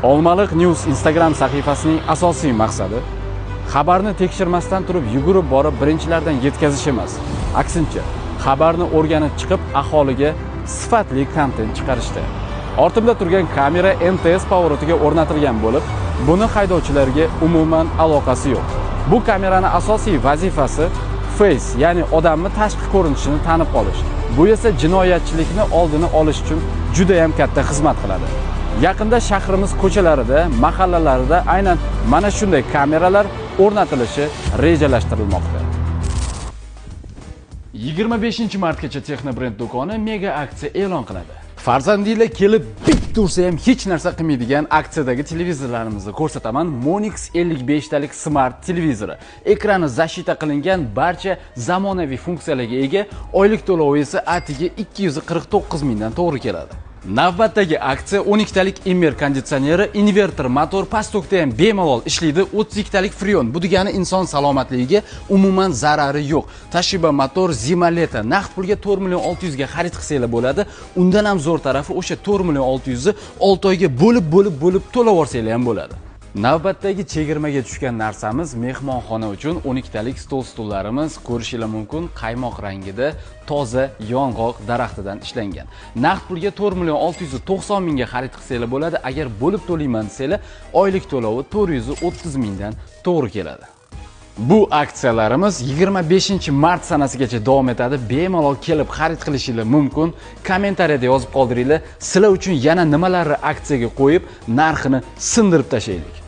Olmaliq News Instagram sahifasining asosiy maqsadi xabarni tekshirmasdan turib yugurib borib birinchilardan yetkazish emas. Aksincha, xabarni o'rganib chiqib aholiga sifatli kontent chiqarishdir. Ortimda turgan kamera MTS pavoratiga o'rnatilgan bo'lib, buni haydovchilarga umuman aloqasi yo'q. Bu kameraning asosiy vazifasi face, ya'ni odamni tashqi ko'rinishini tanib olish. Bu esa jinoyatchilikni oldini olish uchun juda ham katta xizmat qiladi. Yaqinda shahrimiz ko'chalarida, mahallalarida aynan mana shunday kameralar o'rnatilishi rejalashtirilmoqda. 25-martgacha Texnobrend do'koni mega aksiya e'lon qiladi. Farzandinglar kelib bit tursa ham hech narsa qilmaydigan aksiyadagi televizorlarimizni ko'rsataman. Monix 55 talik smart televizori. Ekrani zashita qilingan, barcha zamonaviy funksiyalarga ega, oylik to'lovi esa atigi 249 mingdan to'g'ri keladi. Navbatdagi aksiya 12 talik immer konditsioneri, inverter, motor past tokda ham bemalol ishlaydi. 32 talik freon. Bu degani inson salomatligiga umuman zarari yo'q. Toshiba motor Zimaleta naqd pulga 4 million 600 ga xarid qilsanglar bo'ladi. Undan ham zo'r tarafi o'sha 4 million 600 ni 6 oyga bo'lib to'lab olsanglar ham bo'ladi. Navbatdagi chegirmaga tushgan narsamiz mehmonxona uchun 12 talik stol-stullarimiz, ko'rishingiz mumkin, qaymoq rangida, toza yong'oq daraxtidan ishlangan. Naqd pulga 4 million 690 mingga xarid qilsanglar bo'ladi. Agar bo'lib to'layman desanglar, oylik to'lovi 430 mingdan to'g'ri keladi. Bu aksiyalarimiz 25-mart sanasigacha davom etadi. Bemalol kelib xarid qilishingiz mumkin. Kommentariyada yozib qoldiringlar. Sizlar uchun yana nimalarni aksiyaga qo'yib, narxini sindirib tashlaylik.